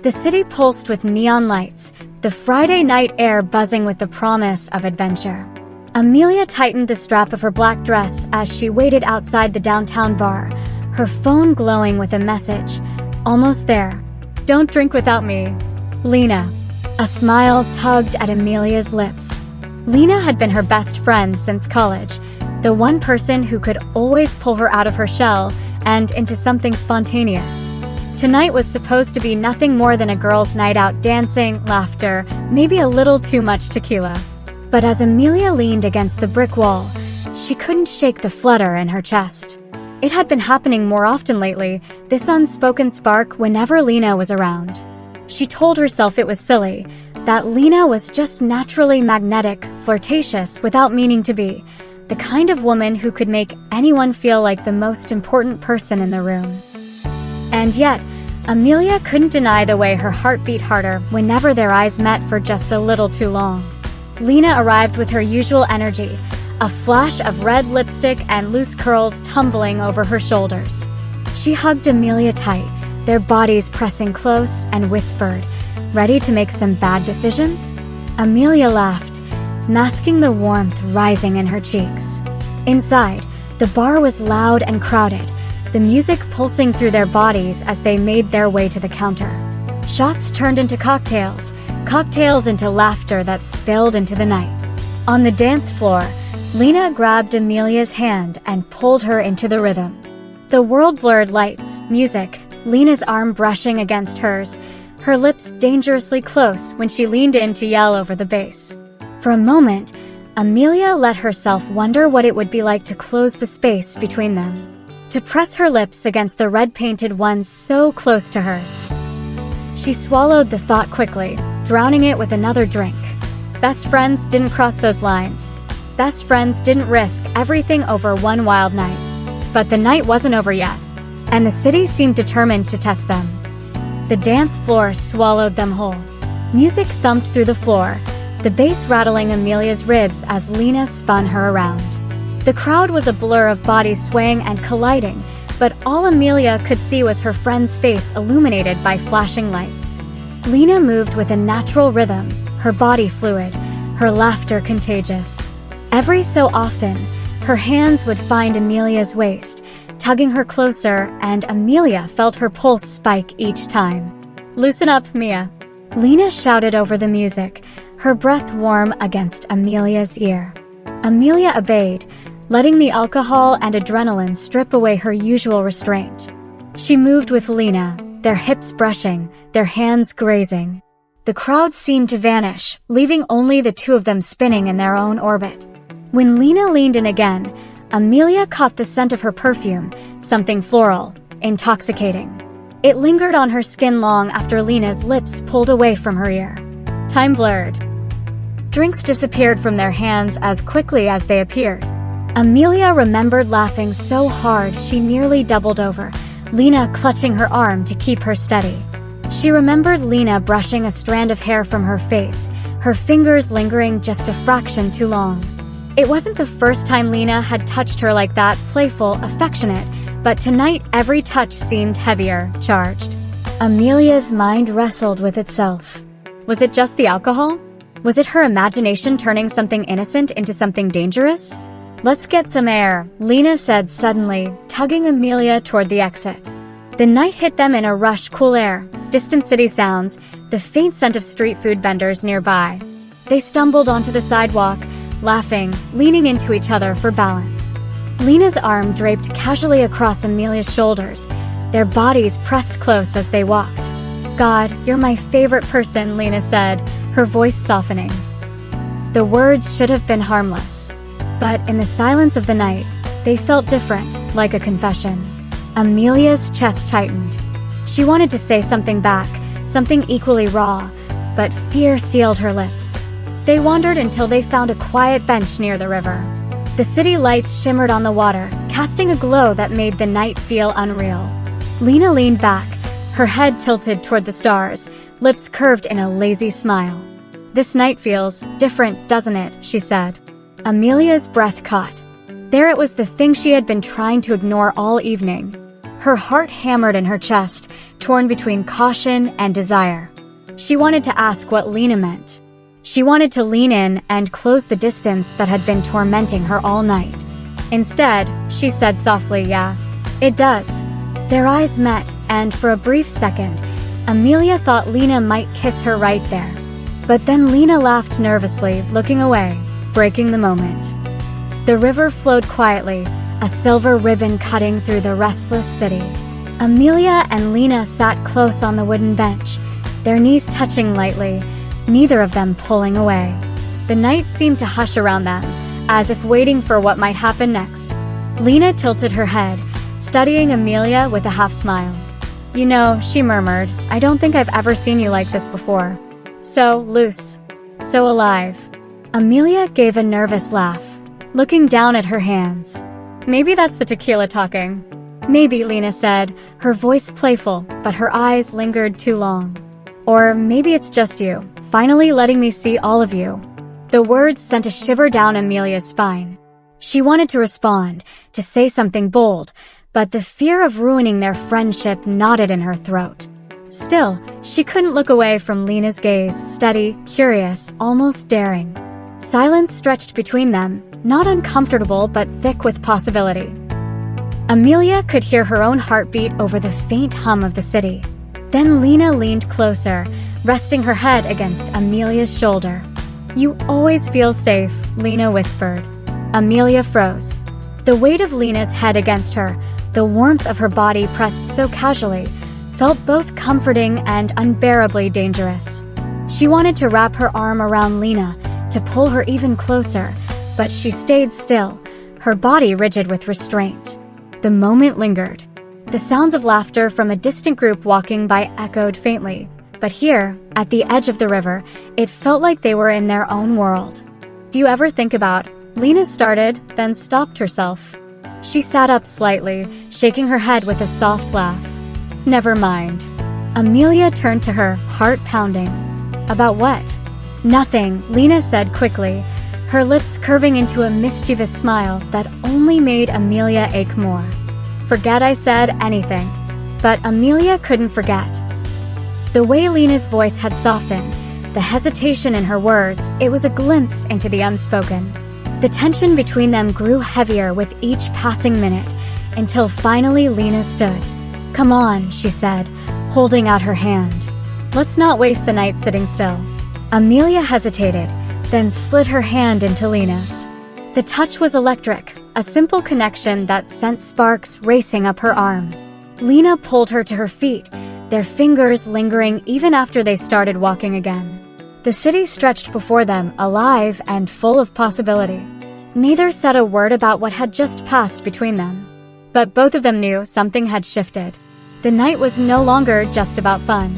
The city pulsed with neon lights, the Friday night air buzzing with the promise of adventure. Amelia tightened the strap of her black dress as she waited outside the downtown bar, her phone glowing with a message. Almost there. Don't drink without me. Lena. A smile tugged at Amelia's lips. Lena had been her best friend since college, the one person who could always pull her out of her shell and into something spontaneous. Tonight was supposed to be nothing more than a girls' night out, dancing, laughter, maybe a little too much tequila. But as Amelia leaned against the brick wall, she couldn't shake the flutter in her chest. It had been happening more often lately, this unspoken spark whenever Lena was around. She told herself it was silly, that Lena was just naturally magnetic, flirtatious without meaning to be, the kind of woman who could make anyone feel like the most important person in the room. And yet, Amelia couldn't deny the way her heart beat harder whenever their eyes met for just a little too long. Lena arrived with her usual energy, a flash of red lipstick and loose curls tumbling over her shoulders. She hugged Amelia tight, their bodies pressing close, and whispered, "Ready to make some bad decisions?" Amelia laughed, masking the warmth rising in her cheeks. Inside, the bar was loud and crowded, the music pulsing through their bodies as they made their way to the counter. Shots turned into cocktails, cocktails into laughter that spilled into the night. On the dance floor, Lena grabbed Amelia's hand and pulled her into the rhythm. The world blurred lights, music, Lena's arm brushing against hers, her lips dangerously close when she leaned in to yell over the bass. For a moment, Amelia let herself wonder what it would be like to close the space between them, to press her lips against the red-painted ones so close to hers. She swallowed the thought quickly, drowning it with another drink. Best friends didn't cross those lines. Best friends didn't risk everything over one wild night. But the night wasn't over yet, and the city seemed determined to test them. The dance floor swallowed them whole. Music thumped through the floor, the bass rattling Amelia's ribs as Lena spun her around. The crowd was a blur of bodies swaying and colliding, but all Amelia could see was her friend's face illuminated by flashing lights. Lena moved with a natural rhythm, her body fluid, her laughter contagious. Every so often, her hands would find Amelia's waist, tugging her closer, and Amelia felt her pulse spike each time. "Loosen up, Mia," Lena shouted over the music, her breath warm against Amelia's ear. Amelia obeyed, letting the alcohol and adrenaline strip away her usual restraint. She moved with Lena, their hips brushing, their hands grazing. The crowd seemed to vanish, leaving only the two of them spinning in their own orbit. When Lena leaned in again, Amelia caught the scent of her perfume, something floral, intoxicating. It lingered on her skin long after Lena's lips pulled away from her ear. Time blurred. Drinks disappeared from their hands as quickly as they appeared. Amelia remembered laughing so hard she nearly doubled over, Lena clutching her arm to keep her steady. She remembered Lena brushing a strand of hair from her face, her fingers lingering just a fraction too long. It wasn't the first time Lena had touched her like that, playful, affectionate, but tonight every touch seemed heavier, charged. Amelia's mind wrestled with itself. Was it just the alcohol? Was it her imagination turning something innocent into something dangerous? "Let's get some air," Lena said suddenly, tugging Amelia toward the exit. The night hit them in a rush, cool air, distant city sounds, the faint scent of street food vendors nearby. They stumbled onto the sidewalk, laughing, leaning into each other for balance. Lena's arm draped casually across Amelia's shoulders, their bodies pressed close as they walked. "God, you're my favorite person," Lena said, her voice softening. The words should have been harmless. But in the silence of the night, they felt different, like a confession. Amelia's chest tightened. She wanted to say something back, something equally raw, but fear sealed her lips. They wandered until they found a quiet bench near the river. The city lights shimmered on the water, casting a glow that made the night feel unreal. Lena leaned back, her head tilted toward the stars, lips curved in a lazy smile. "This night feels different, doesn't it?" she said. Amelia's breath caught. There it was, the thing she had been trying to ignore all evening. Her heart hammered in her chest, torn between caution and desire. She wanted to ask what Lena meant. She wanted to lean in and close the distance that had been tormenting her all night. Instead, she said softly, "Yeah, it does." Their eyes met, and for a brief second, Amelia thought Lena might kiss her right there. But then Lena laughed nervously, looking away, breaking the moment. The river flowed quietly, a silver ribbon cutting through the restless city. Amelia and Lena sat close on the wooden bench, their knees touching lightly, neither of them pulling away. The night seemed to hush around them, as if waiting for what might happen next. Lena tilted her head, studying Amelia with a half-smile. "You know," she murmured, "I don't think I've ever seen you like this before. So loose. So alive." Amelia gave a nervous laugh, looking down at her hands. "Maybe that's the tequila talking." "Maybe," Lena said, her voice playful, but her eyes lingered too long. "Or maybe it's just you, finally letting me see all of you." The words sent a shiver down Amelia's spine. She wanted to respond, to say something bold, but the fear of ruining their friendship knotted in her throat. Still, she couldn't look away from Lena's gaze, steady, curious, almost daring. Silence stretched between them, not uncomfortable but thick with possibility. Amelia could hear her own heartbeat over the faint hum of the city. Then Lena leaned closer, resting her head against Amelia's shoulder. "You always feel safe," Lena whispered. Amelia froze. The weight of Lena's head against her, the warmth of her body pressed so casually, felt both comforting and unbearably dangerous. She wanted to wrap her arm around Lena, to pull her even closer, but she stayed still, her body rigid with restraint. The moment lingered. The sounds of laughter from a distant group walking by echoed faintly, but here, at the edge of the river, it felt like they were in their own world. "Do you ever think about—" Lena started, then stopped herself. She sat up slightly, shaking her head with a soft laugh. "Never mind." Amelia turned to her, heart pounding. "About what?" "Nothing," Lena said quickly, her lips curving into a mischievous smile that only made Amelia ache more. "Forget I said anything." But Amelia couldn't forget. The way Lena's voice had softened, the hesitation in her words, it was a glimpse into the unspoken. The tension between them grew heavier with each passing minute, until finally Lena stood. "Come on," she said, holding out her hand. "Let's not waste the night sitting still." Amelia hesitated, then slid her hand into Lena's. The touch was electric, a simple connection that sent sparks racing up her arm. Lena pulled her to her feet, their fingers lingering even after they started walking again. The city stretched before them, alive and full of possibility. Neither said a word about what had just passed between them. But both of them knew something had shifted. The night was no longer just about fun.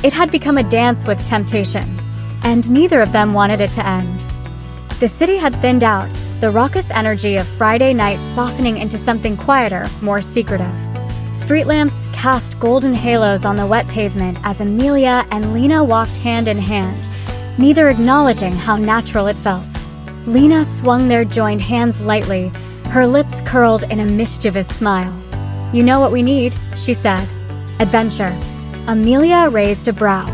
It had become a dance with temptation, and neither of them wanted it to end. The city had thinned out, the raucous energy of Friday night softening into something quieter, more secretive. Street lamps cast golden halos on the wet pavement as Amelia and Lena walked hand in hand, neither acknowledging how natural it felt. Lena swung their joined hands lightly, her lips curled in a mischievous smile. "You know what we need," she said. "Adventure." Amelia raised a brow.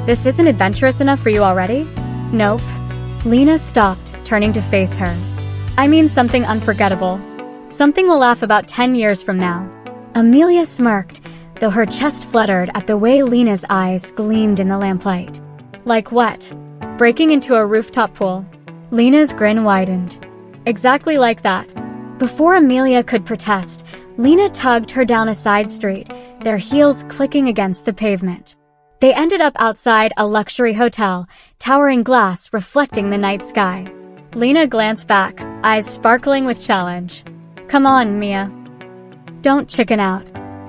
"This isn't adventurous enough for you already?" "Nope." Lena stopped, turning to face her. "I mean something unforgettable. Something we'll laugh about 10 years from now." Amelia smirked, though her chest fluttered at the way Lena's eyes gleamed in the lamplight. "Like what? Breaking into a rooftop pool?" Lena's grin widened. "Exactly like that." Before Amelia could protest, Lena tugged her down a side street, their heels clicking against the pavement. They ended up outside a luxury hotel, towering glass reflecting the night sky. Lena glanced back, eyes sparkling with challenge. "Come on, Mia. Don't chicken out."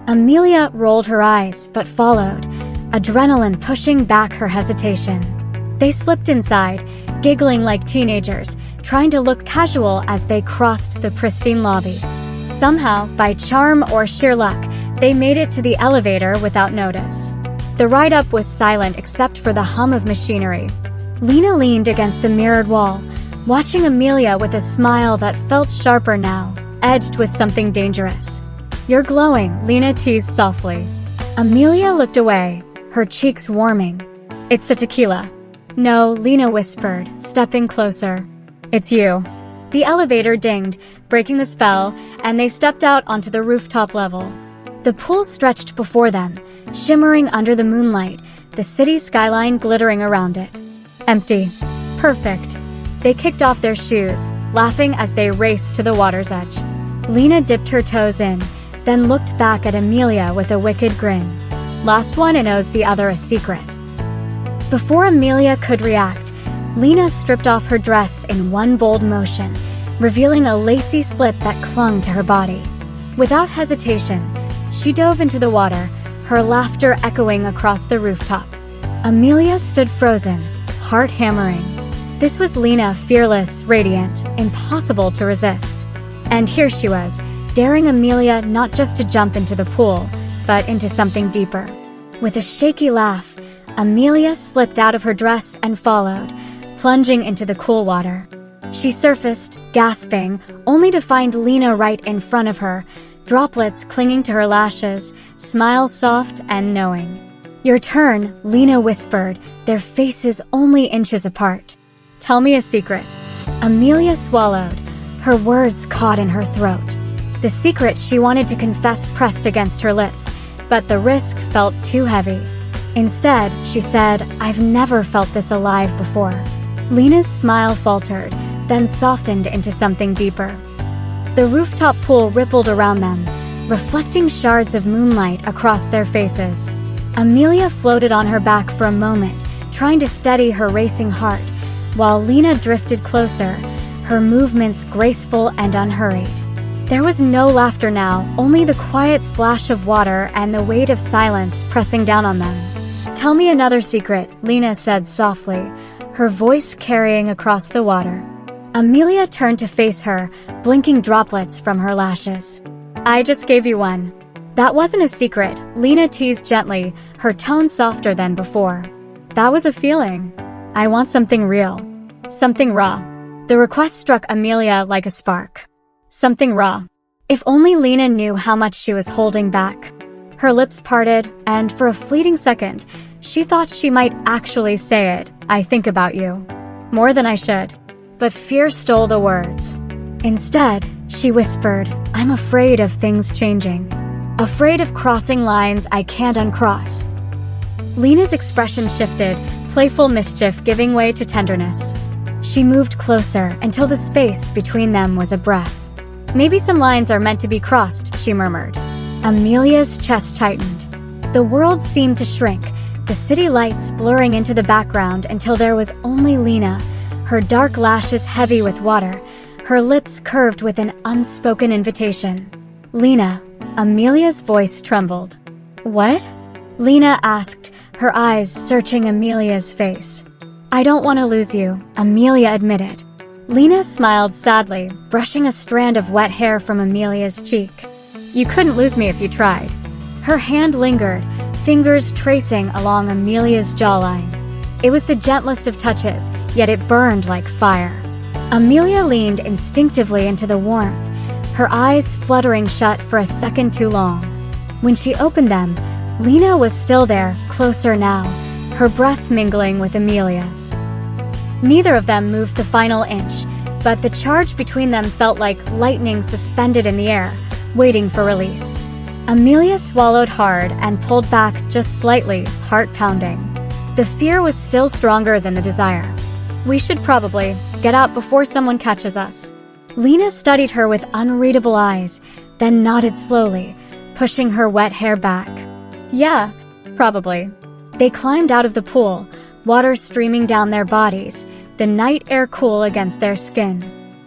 Amelia rolled her eyes, but followed, adrenaline pushing back her hesitation. They slipped inside, giggling like teenagers, trying to look casual as they crossed the pristine lobby. Somehow, by charm or sheer luck, they made it to the elevator without notice. The ride-up was silent except for the hum of machinery. Lena leaned against the mirrored wall, watching Amelia with a smile that felt sharper now, edged with something dangerous. "You're glowing," Lena teased softly. Amelia looked away, her cheeks warming. "It's the tequila." "No," Lena whispered, stepping closer. "It's you." The elevator dinged, breaking the spell, and they stepped out onto the rooftop level. The pool stretched before them, shimmering under the moonlight, the city skyline glittering around it. Empty. Perfect. They kicked off their shoes, laughing as they raced to the water's edge. Lena dipped her toes in, then looked back at Amelia with a wicked grin. Last one and owes the other a secret. Before Amelia could react, Lena stripped off her dress in one bold motion, revealing a lacy slip that clung to her body. Without hesitation, she dove into the water, her laughter echoing across the rooftop. Amelia stood frozen, heart hammering. This was Lena, fearless, radiant, impossible to resist. And here she was, daring Amelia not just to jump into the pool, but into something deeper. With a shaky laugh, Amelia slipped out of her dress and followed, plunging into the cool water. She surfaced, gasping, only to find Lena right in front of her, droplets clinging to her lashes, smile soft and knowing. "Your turn," Lena whispered, their faces only inches apart. "Tell me a secret." Amelia swallowed, her words caught in her throat. The secret she wanted to confess pressed against her lips, but the risk felt too heavy. Instead, she said, "I've never felt this alive before." Lena's smile faltered, then softened into something deeper. The rooftop pool rippled around them, reflecting shards of moonlight across their faces. Amelia floated on her back for a moment, trying to steady her racing heart, while Lena drifted closer, her movements graceful and unhurried. There was no laughter now, only the quiet splash of water and the weight of silence pressing down on them. "Tell me another secret," Lena said softly, her voice carrying across the water. Amelia turned to face her, blinking droplets from her lashes. "I just gave you one." "That wasn't a secret," Lena teased gently, her tone softer than before. "That was a feeling. I want something real. Something raw." The request struck Amelia like a spark. Something raw. If only Lena knew how much she was holding back. Her lips parted, and for a fleeting second, she thought she might actually say it. "I think about you. More than I should." But fear stole the words. Instead, she whispered, "I'm afraid of things changing. Afraid of crossing lines I can't uncross." Lena's expression shifted, playful mischief giving way to tenderness. She moved closer until the space between them was a breath. "Maybe some lines are meant to be crossed," she murmured. Amelia's chest tightened. The world seemed to shrink, the city lights blurring into the background until there was only Lena, her dark lashes heavy with water, her lips curved with an unspoken invitation. "Lena," Amelia's voice trembled. "What?" Lena asked, her eyes searching Amelia's face. "I don't want to lose you," Amelia admitted. Lena smiled sadly, brushing a strand of wet hair from Amelia's cheek. "You couldn't lose me if you tried." Her hand lingered, fingers tracing along Amelia's jawline. It was the gentlest of touches, yet it burned like fire. Amelia leaned instinctively into the warmth, her eyes fluttering shut for a second too long. When she opened them, Lena was still there, closer now, her breath mingling with Amelia's. Neither of them moved the final inch, but the charge between them felt like lightning suspended in the air, waiting for release. Amelia swallowed hard and pulled back just slightly, heart pounding. The fear was still stronger than the desire. "We should probably get out before someone catches us." Lena studied her with unreadable eyes, then nodded slowly, pushing her wet hair back. "Yeah, probably." They climbed out of the pool, water streaming down their bodies, the night air cool against their skin.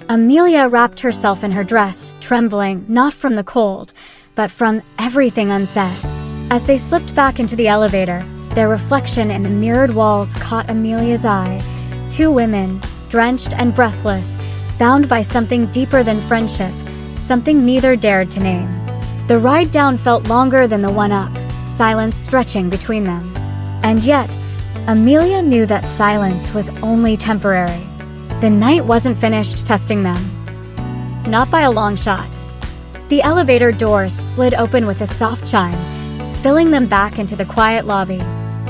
Amelia wrapped herself in her dress, trembling not from the cold, but from everything unsaid. As they slipped back into the elevator, their reflection in the mirrored walls caught Amelia's eye. Two women, drenched and breathless, bound by something deeper than friendship, something neither dared to name. The ride down felt longer than the one up, silence stretching between them. And yet, Amelia knew that silence was only temporary. The night wasn't finished testing them. Not by a long shot. The elevator doors slid open with a soft chime, spilling them back into the quiet lobby.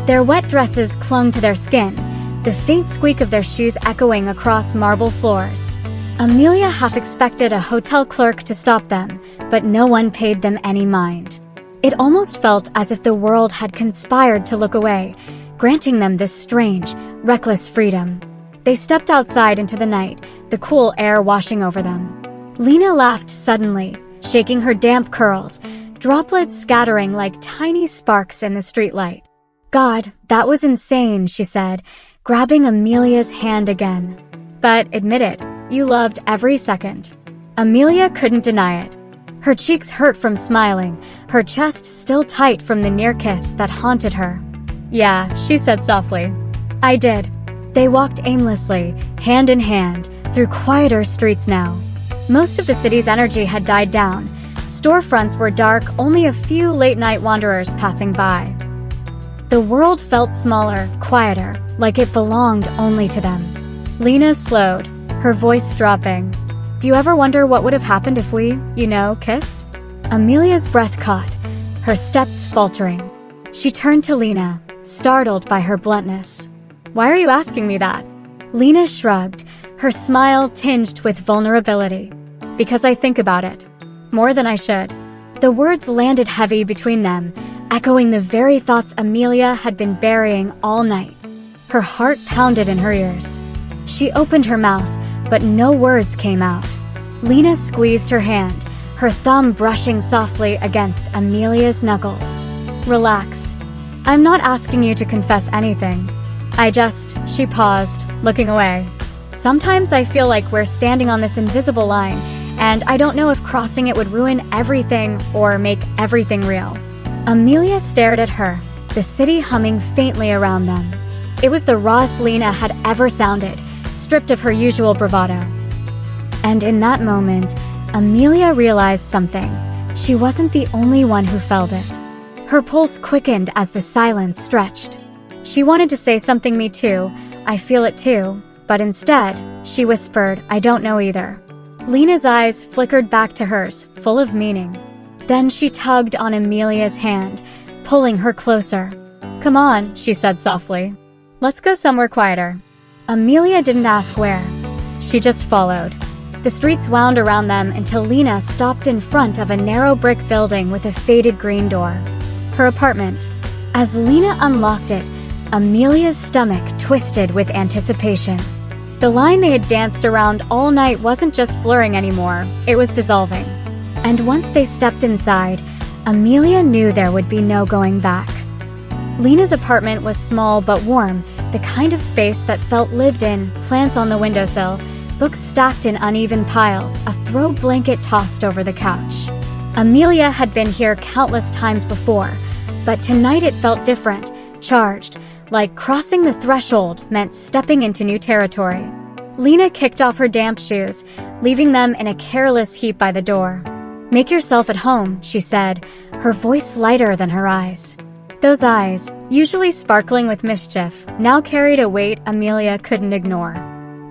Their wet dresses clung to their skin, the faint squeak of their shoes echoing across marble floors. Amelia half expected a hotel clerk to stop them, but no one paid them any mind. It almost felt as if the world had conspired to look away, granting them this strange, reckless freedom. They stepped outside into the night, the cool air washing over them. Lena laughed suddenly, shaking her damp curls, droplets scattering like tiny sparks in the streetlight. "God, that was insane," she said, grabbing Amelia's hand again. "But admit it, you loved every second." Amelia couldn't deny it. Her cheeks hurt from smiling, her chest still tight from the near kiss that haunted her. "Yeah," she said softly. "I did." They walked aimlessly, hand in hand, through quieter streets now. Most of the city's energy had died down. Storefronts were dark, only a few late-night wanderers passing by. The world felt smaller, quieter, like it belonged only to them. Lena slowed, her voice dropping. "Do you ever wonder what would have happened if we, kissed?" Amelia's breath caught, her steps faltering. She turned to Lena, startled by her bluntness. "Why are you asking me that?" Lena shrugged, her smile tinged with vulnerability. "Because I think about it. More than I should." The words landed heavy between them, echoing the very thoughts Amelia had been burying all night. Her heart pounded in her ears. She opened her mouth, but no words came out. Lena squeezed her hand, her thumb brushing softly against Amelia's knuckles. "Relax. I'm not asking you to confess anything. She paused, looking away. "Sometimes I feel like we're standing on this invisible line, and I don't know if crossing it would ruin everything or make everything real." Amelia stared at her, the city humming faintly around them. It was the rawest Lena had ever sounded, stripped of her usual bravado. And in that moment, Amelia realized something. She wasn't the only one who felt it. Her pulse quickened as the silence stretched. She wanted to say something, "Me too, I feel it too," but instead, she whispered, "I don't know either." Lena's eyes flickered back to hers, full of meaning. Then she tugged on Amelia's hand, pulling her closer. "Come on," she said softly. "Let's go somewhere quieter." Amelia didn't ask where. She just followed. The streets wound around them until Lena stopped in front of a narrow brick building with a faded green door. Her apartment. As Lena unlocked it, Amelia's stomach twisted with anticipation. The line they had danced around all night wasn't just blurring anymore, it was dissolving. And once they stepped inside, Amelia knew there would be no going back. Lena's apartment was small but warm, the kind of space that felt lived in, plants on the windowsill, books stacked in uneven piles, a throw blanket tossed over the couch. Amelia had been here countless times before, but tonight it felt different, charged, like crossing the threshold meant stepping into new territory. Lena kicked off her damp shoes, leaving them in a careless heap by the door. "Make yourself at home," she said, her voice lighter than her eyes. Those eyes, usually sparkling with mischief, now carried a weight Amelia couldn't ignore.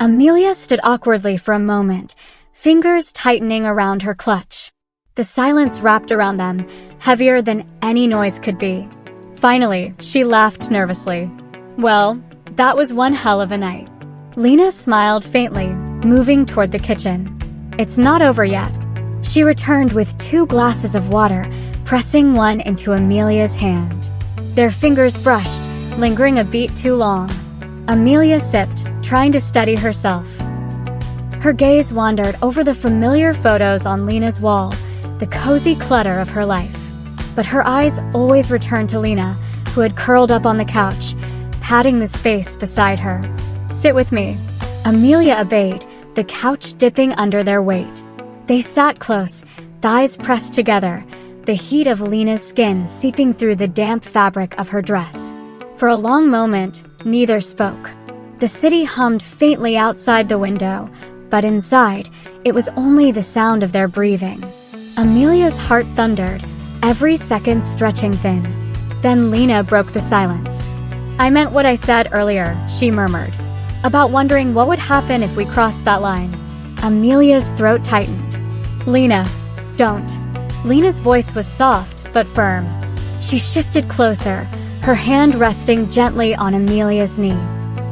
Amelia stood awkwardly for a moment, fingers tightening around her clutch. The silence wrapped around them, heavier than any noise could be. Finally, she laughed nervously. "Well, that was one hell of a night." Lena smiled faintly, moving toward the kitchen. "It's not over yet." She returned with 2 glasses of water, pressing one into Amelia's hand. Their fingers brushed, lingering a beat too long. Amelia sipped, trying to steady herself. Her gaze wandered over the familiar photos on Lena's wall, the cozy clutter of her life. But her eyes always returned to Lena, who had curled up on the couch, patting the space beside her. "Sit with me." Amelia obeyed, the couch dipping under their weight. They sat close, thighs pressed together, the heat of Lena's skin seeping through the damp fabric of her dress. For a long moment, neither spoke. The city hummed faintly outside the window, but inside, it was only the sound of their breathing. Amelia's heart thundered, every second stretching thin. Then Lena broke the silence. "I meant what I said earlier," she murmured, "about wondering what would happen if we crossed that line." Amelia's throat tightened. "Lena, Don't. Lena's voice was soft but firm. She shifted closer, her hand resting gently on Amelia's knee.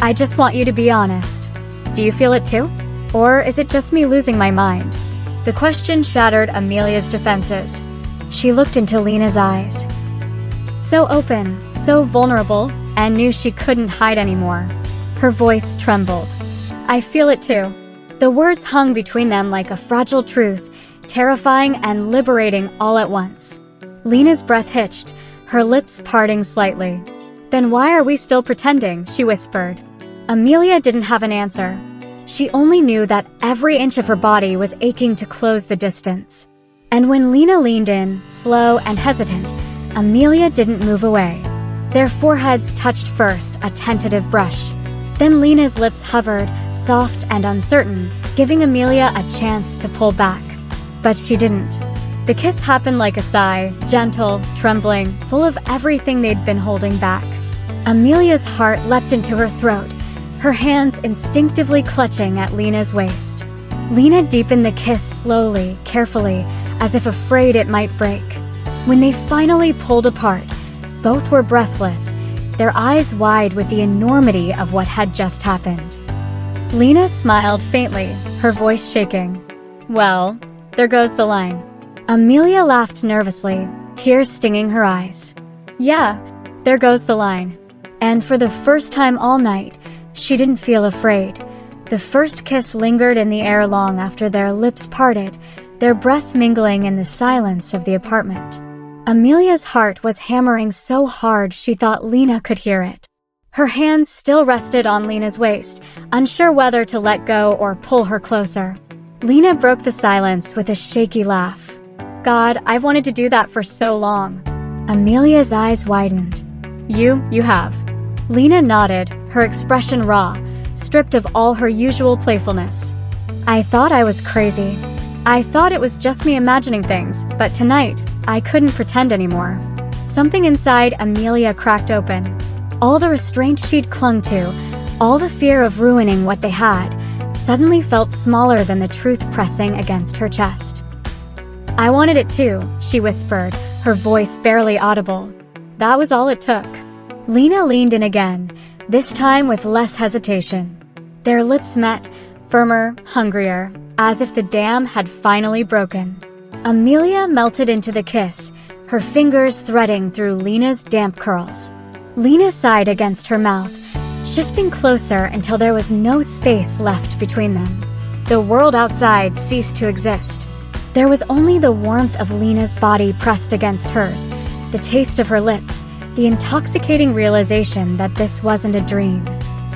I just want you to be honest. Do you feel it too? Or is it just me losing my mind? The question shattered Amelia's defenses. She looked into Lena's eyes. So open, so vulnerable, and knew she couldn't hide anymore. Her voice trembled. I feel it too. The words hung between them like a fragile truth, terrifying and liberating all at once. Lena's breath hitched, her lips parting slightly. Then why are we still pretending? She whispered. Amelia didn't have an answer. She only knew that every inch of her body was aching to close the distance. And when Lena leaned in, slow and hesitant, Amelia didn't move away. Their foreheads touched first, a tentative brush. Then Lena's lips hovered, soft and uncertain, giving Amelia a chance to pull back. But she didn't. The kiss happened like a sigh, gentle, trembling, full of everything they'd been holding back. Amelia's heart leapt into her throat, her hands instinctively clutching at Lena's waist. Lena deepened the kiss slowly, carefully, as if afraid it might break. When they finally pulled apart, both were breathless, their eyes wide with the enormity of what had just happened. Lena smiled faintly, her voice shaking. Well, there goes the line. Amelia laughed nervously, tears stinging her eyes. Yeah, there goes the line. And for the first time all night, she didn't feel afraid. The first kiss lingered in the air long after their lips parted, their breath mingling in the silence of the apartment. Amelia's heart was hammering so hard she thought Lena could hear it. Her hands still rested on Lena's waist, unsure whether to let go or pull her closer. Lena broke the silence with a shaky laugh. God, I've wanted to do that for so long. Amelia's eyes widened. You have. Lena nodded, her expression raw, stripped of all her usual playfulness. I thought I was crazy. I thought it was just me imagining things, but tonight, I couldn't pretend anymore. Something inside Amelia cracked open. All the restraint she'd clung to, all the fear of ruining what they had, suddenly felt smaller than the truth pressing against her chest. I wanted it too, she whispered, her voice barely audible. That was all it took. Lena leaned in again, this time with less hesitation. Their lips met, firmer, hungrier, as if the dam had finally broken. Amelia melted into the kiss, her fingers threading through Lena's damp curls. Lena sighed against her mouth, shifting closer until there was no space left between them. The world outside ceased to exist. There was only the warmth of Lena's body pressed against hers, the taste of her lips, the intoxicating realization that this wasn't a dream.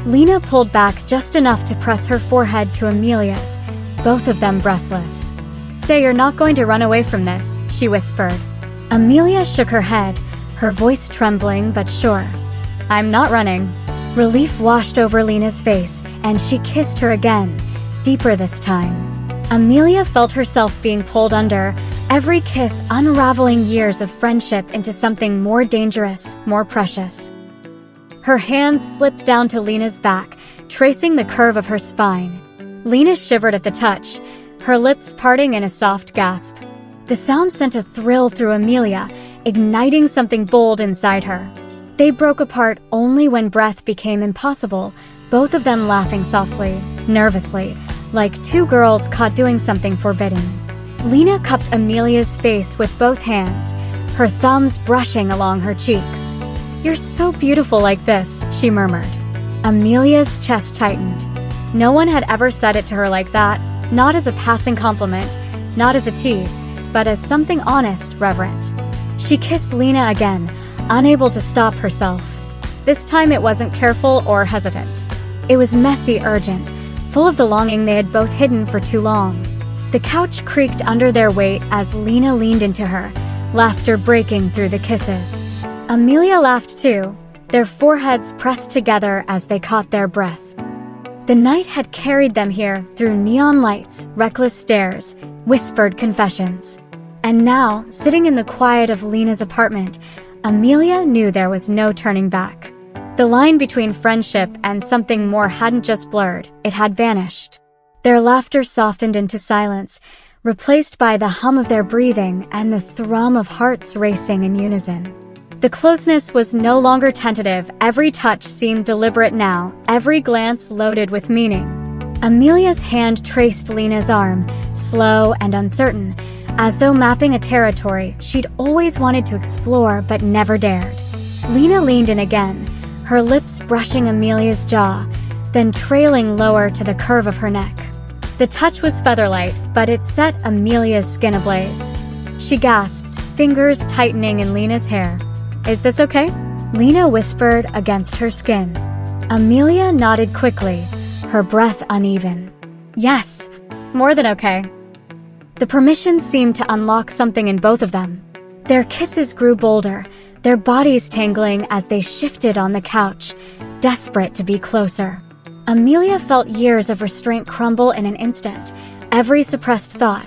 Lena pulled back just enough to press her forehead to Amelia's, both of them breathless. Say you're not going to run away from this, she whispered. Amelia shook her head, her voice trembling but sure. I'm not running. Relief washed over Lena's face, and she kissed her again, deeper this time. Amelia felt herself being pulled under, every kiss unraveling years of friendship into something more dangerous, more precious. Her hands slipped down to Lena's back, tracing the curve of her spine. Lena shivered at the touch, her lips parting in a soft gasp. The sound sent a thrill through Amelia, igniting something bold inside her. They broke apart only when breath became impossible, both of them laughing softly, nervously, like two girls caught doing something forbidden. Lena cupped Amelia's face with both hands, her thumbs brushing along her cheeks. You're so beautiful like this, she murmured. Amelia's chest tightened. No one had ever said it to her like that, not as a passing compliment, not as a tease, but as something honest, reverent. She kissed Lena again, unable to stop herself. This time it wasn't careful or hesitant. It was messy, urgent, full of the longing they had both hidden for too long. The couch creaked under their weight as Lena leaned into her, laughter breaking through the kisses. Amelia laughed too, their foreheads pressed together as they caught their breath. The night had carried them here through neon lights, reckless stares, whispered confessions. And now, sitting in the quiet of Lena's apartment, Amelia knew there was no turning back. The line between friendship and something more hadn't just blurred, it had vanished. Their laughter softened into silence, replaced by the hum of their breathing and the thrum of hearts racing in unison. The closeness was no longer tentative. Every touch seemed deliberate now, every glance loaded with meaning. Amelia's hand traced Lena's arm, slow and uncertain, as though mapping a territory she'd always wanted to explore but never dared. Lena leaned in again, her lips brushing Amelia's jaw, then trailing lower to the curve of her neck. The touch was featherlight, but it set Amelia's skin ablaze. She gasped, fingers tightening in Lena's hair. "Is this okay?" Lena whispered against her skin. Amelia nodded quickly, her breath uneven. "Yes, more than okay." The permission seemed to unlock something in both of them. Their kisses grew bolder, their bodies tangling as they shifted on the couch, desperate to be closer. Amelia felt years of restraint crumble in an instant, every suppressed thought,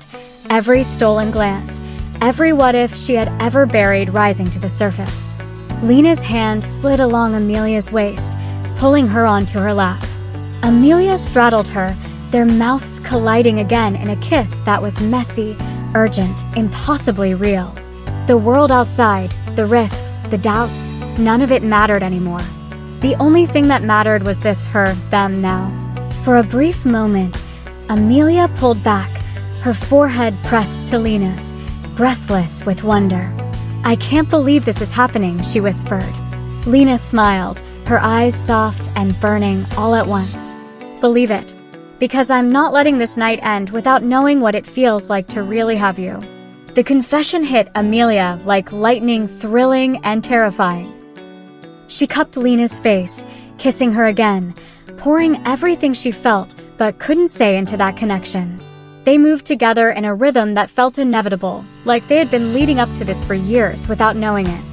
every stolen glance, every what-if she had ever buried rising to the surface. Lena's hand slid along Amelia's waist, pulling her onto her lap. Amelia straddled her, their mouths colliding again in a kiss that was messy, urgent, impossibly real. The world outside, the risks, the doubts, none of it mattered anymore. The only thing that mattered was this her, them now. For a brief moment, Amelia pulled back, her forehead pressed to Lena's, breathless with wonder. "I can't believe this is happening," she whispered. Lena smiled, her eyes soft and burning all at once. "Believe it. Because I'm not letting this night end without knowing what it feels like to really have you." The confession hit Amelia like lightning, thrilling and terrifying. She cupped Lena's face, kissing her again, pouring everything she felt but couldn't say into that connection. They moved together in a rhythm that felt inevitable, like they had been leading up to this for years without knowing it.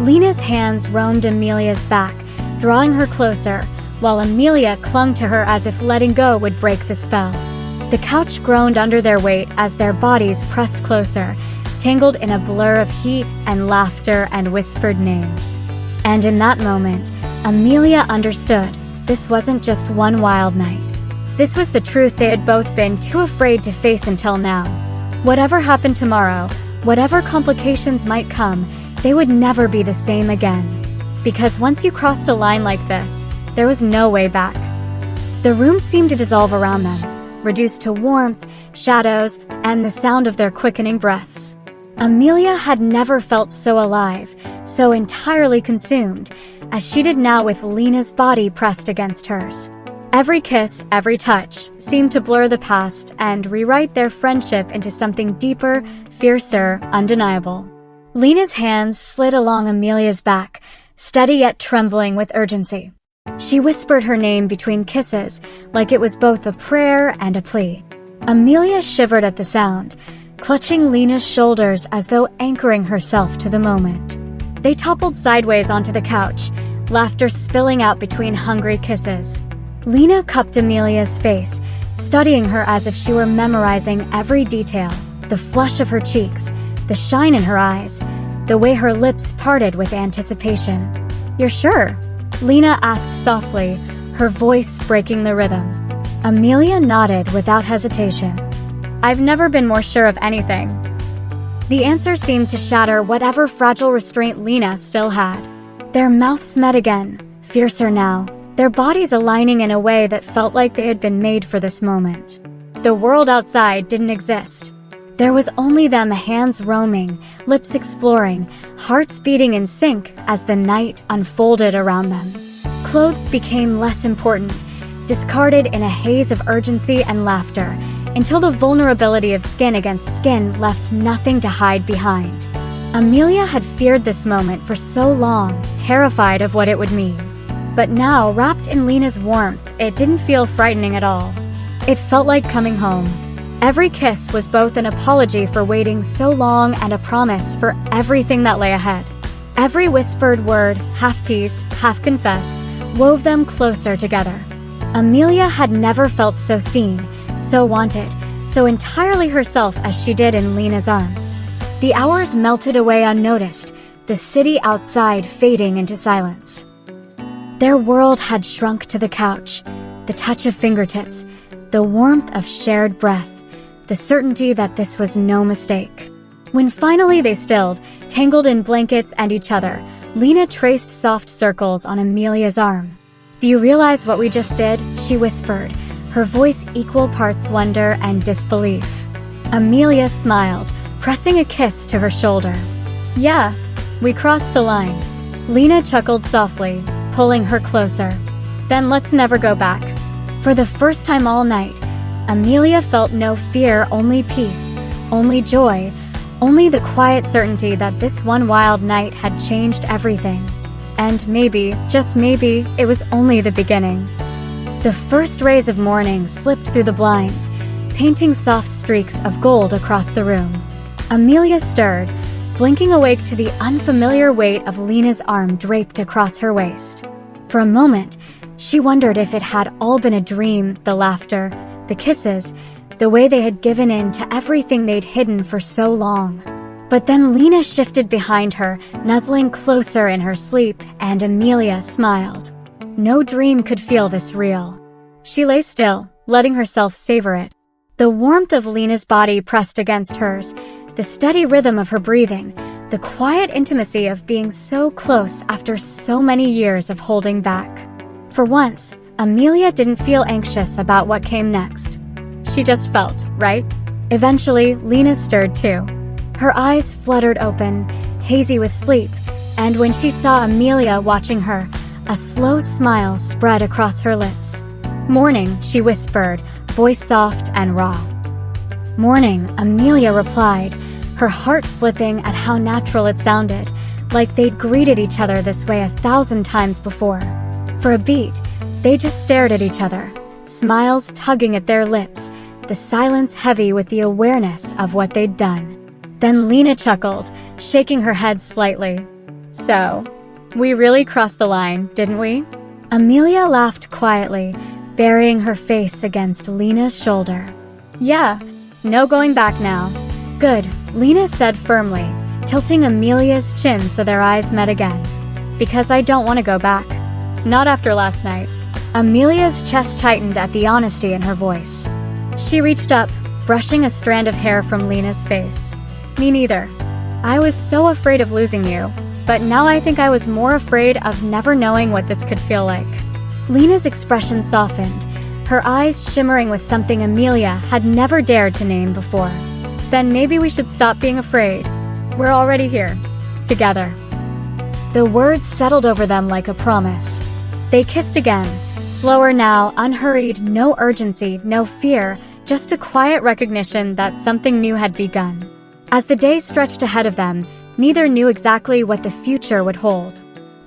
Lena's hands roamed Amelia's back, drawing her closer, while Amelia clung to her as if letting go would break the spell. The couch groaned under their weight as their bodies pressed closer, tangled in a blur of heat and laughter and whispered names. And in that moment, Amelia understood this wasn't just one wild night. This was the truth they had both been too afraid to face until now. Whatever happened tomorrow, whatever complications might come, they would never be the same again. Because once you crossed a line like this, there was no way back. The room seemed to dissolve around them, reduced to warmth, shadows, and the sound of their quickening breaths. Amelia had never felt so alive, so entirely consumed, as she did now with Lena's body pressed against hers. Every kiss, every touch, seemed to blur the past and rewrite their friendship into something deeper, fiercer, undeniable. Lena's hands slid along Amelia's back, steady yet trembling with urgency. She whispered her name between kisses, like it was both a prayer and a plea. Amelia shivered at the sound, clutching Lena's shoulders as though anchoring herself to the moment. They toppled sideways onto the couch, laughter spilling out between hungry kisses. Lena cupped Amelia's face, studying her as if she were memorizing every detail, the flush of her cheeks, the shine in her eyes, the way her lips parted with anticipation. "You're sure?" Lena asked softly, her voice breaking the rhythm. Amelia nodded without hesitation. "I've never been more sure of anything." The answer seemed to shatter whatever fragile restraint Lena still had. Their mouths met again, fiercer now, their bodies aligning in a way that felt like they had been made for this moment. The world outside didn't exist. There was only them, hands roaming, lips exploring, hearts beating in sync as the night unfolded around them. Clothes became less important, discarded in a haze of urgency and laughter, until the vulnerability of skin against skin left nothing to hide behind. Amelia had feared this moment for so long, terrified of what it would mean. But now, wrapped in Lena's warmth, it didn't feel frightening at all. It felt like coming home. Every kiss was both an apology for waiting so long and a promise for everything that lay ahead. Every whispered word, half teased, half confessed, wove them closer together. Amelia had never felt so seen, so wanted, so entirely herself as she did in Lena's arms. The hours melted away unnoticed, the city outside fading into silence. Their world had shrunk to the couch, the touch of fingertips, the warmth of shared breath, the certainty that this was no mistake. When finally they stilled, tangled in blankets and each other, Lena traced soft circles on Amelia's arm. "Do you realize what we just did?" she whispered, her voice equal parts wonder and disbelief. Amelia smiled, pressing a kiss to her shoulder. "Yeah, we crossed the line." Lena chuckled softly, pulling her closer. "Then let's never go back." For the first time all night, Amelia felt no fear, only peace, only joy, only the quiet certainty that this one wild night had changed everything. And maybe, just maybe, it was only the beginning. The first rays of morning slipped through the blinds, painting soft streaks of gold across the room. Amelia stirred, blinking awake to the unfamiliar weight of Lena's arm draped across her waist. For a moment, she wondered if it had all been a dream, the laughter, the kisses, the way they had given in to everything they'd hidden for so long. But then Lena shifted behind her, nuzzling closer in her sleep, and Amelia smiled. No dream could feel this real. She lay still, letting herself savor it. The warmth of Lena's body pressed against hers, the steady rhythm of her breathing, the quiet intimacy of being so close after so many years of holding back. For once, Amelia didn't feel anxious about what came next. She just felt, right? Eventually, Lena stirred too. Her eyes fluttered open, hazy with sleep, and when she saw Amelia watching her, a slow smile spread across her lips. "Morning," she whispered, voice soft and raw. "Morning," Amelia replied, her heart flipping at how natural it sounded, like they'd greeted each other this way 1,000 times before. For a beat, they just stared at each other, smiles tugging at their lips, the silence heavy with the awareness of what they'd done. Then Lena chuckled, shaking her head slightly. "So, we really crossed the line, didn't we?" Amelia laughed quietly, burying her face against Lena's shoulder. "Yeah, no going back now." "Good," Lena said firmly, tilting Amelia's chin so their eyes met again. "Because I don't want to go back. Not after last night." Amelia's chest tightened at the honesty in her voice. She reached up, brushing a strand of hair from Lena's face. "Me neither. I was so afraid of losing you, but now I think I was more afraid of never knowing what this could feel like." Lena's expression softened, her eyes shimmering with something Amelia had never dared to name before. "Then maybe we should stop being afraid. We're already here. Together." The words settled over them like a promise. They kissed again, slower now, unhurried, no urgency, no fear, just a quiet recognition that something new had begun. As the days stretched ahead of them, neither knew exactly what the future would hold.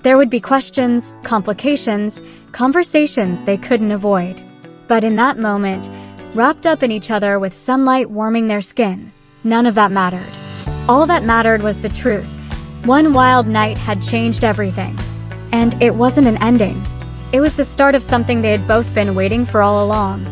There would be questions, complications, conversations they couldn't avoid. But in that moment, wrapped up in each other with sunlight warming their skin, none of that mattered. All that mattered was the truth. One wild night had changed everything. And it wasn't an ending. It was the start of something they had both been waiting for all along.